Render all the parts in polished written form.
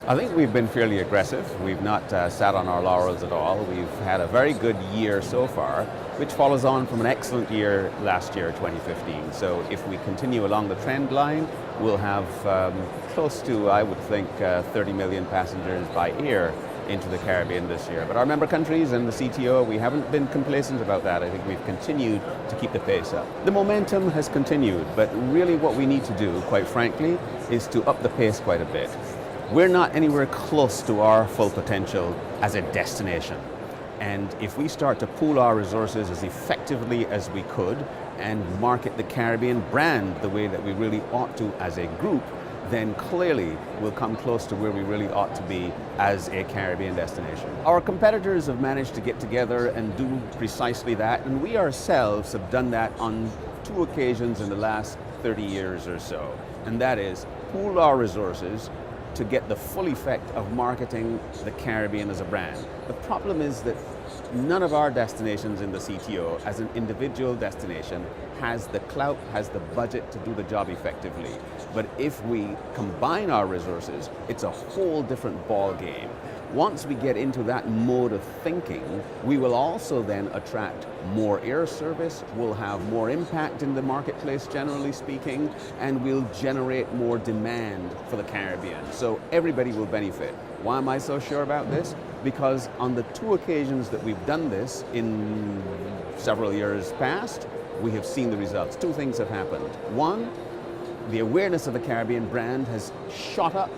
I think we've been fairly aggressive. We've not sat on our laurels at all. We've had a very good year so far, which follows on from an excellent year last year, 2015. So if we continue along the trend line, we'll have close to, I would think, 30 million passengers by air into the Caribbean this year. But our member countries and the CTO, we haven't been complacent about that. I think we've continued to keep the pace up. The momentum has continued, but really what we need to do, quite frankly, is to up the pace quite a bit. We're not anywhere close to our full potential as a destination. And if we start to pool our resources as effectively as we could and market the Caribbean brand the way that we really ought to as a group, then clearly we'll come close to where we really ought to be as a Caribbean destination. Our competitors have managed to get together and do precisely that, and we ourselves have done that on 2 occasions in the last 30 years or so. And that is pool our resources to get the full effect of marketing the Caribbean as a brand. The problem is that none of our destinations in the CTO as an individual destination has the clout, has the budget to do the job effectively. But if we combine our resources, it's a whole different ball game. Once we get into that mode of thinking, we will also then attract more air service, we'll have more impact in the marketplace generally speaking, and we'll generate more demand for the Caribbean. So everybody will benefit. Why am I so sure about this? Because on the 2 occasions that we've done this in several years past, we have seen the results. 2 things have happened. One, the awareness of the Caribbean brand has shot up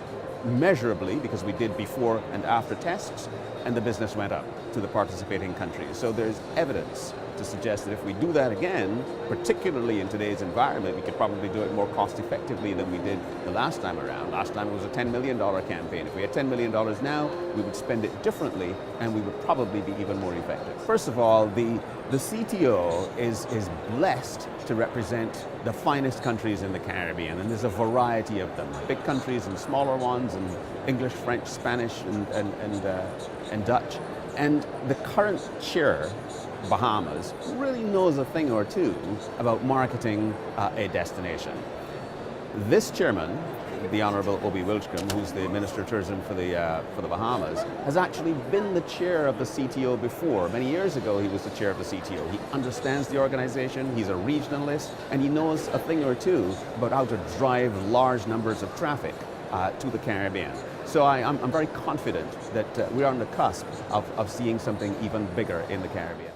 measurably because we did before and after tests, and the business went up to the participating countries. So there's evidence to suggest that if we do that again, particularly in today's environment, we could probably do it more cost effectively than we did the last time around. Last time it was a $10 million campaign. If we had $10 million now, we would spend it differently and we would probably be even more effective. First of all, the CTO is blessed to represent the finest countries in the Caribbean, and there's a variety of them. Big countries and smaller ones, and English, French, Spanish, and Dutch. And the current chair, Bahamas, really knows a thing or two about marketing a destination. This chairman, the Honourable Obi Wilchcombe, who's the Minister of Tourism for the Bahamas, has actually been the chair of the CTO before. Many years ago he was the chair of the CTO. He understands the organization, he's a regionalist, and he knows a thing or two about how to drive large numbers of traffic to the Caribbean. So I'm very confident that we're on the cusp of seeing something even bigger in the Caribbean.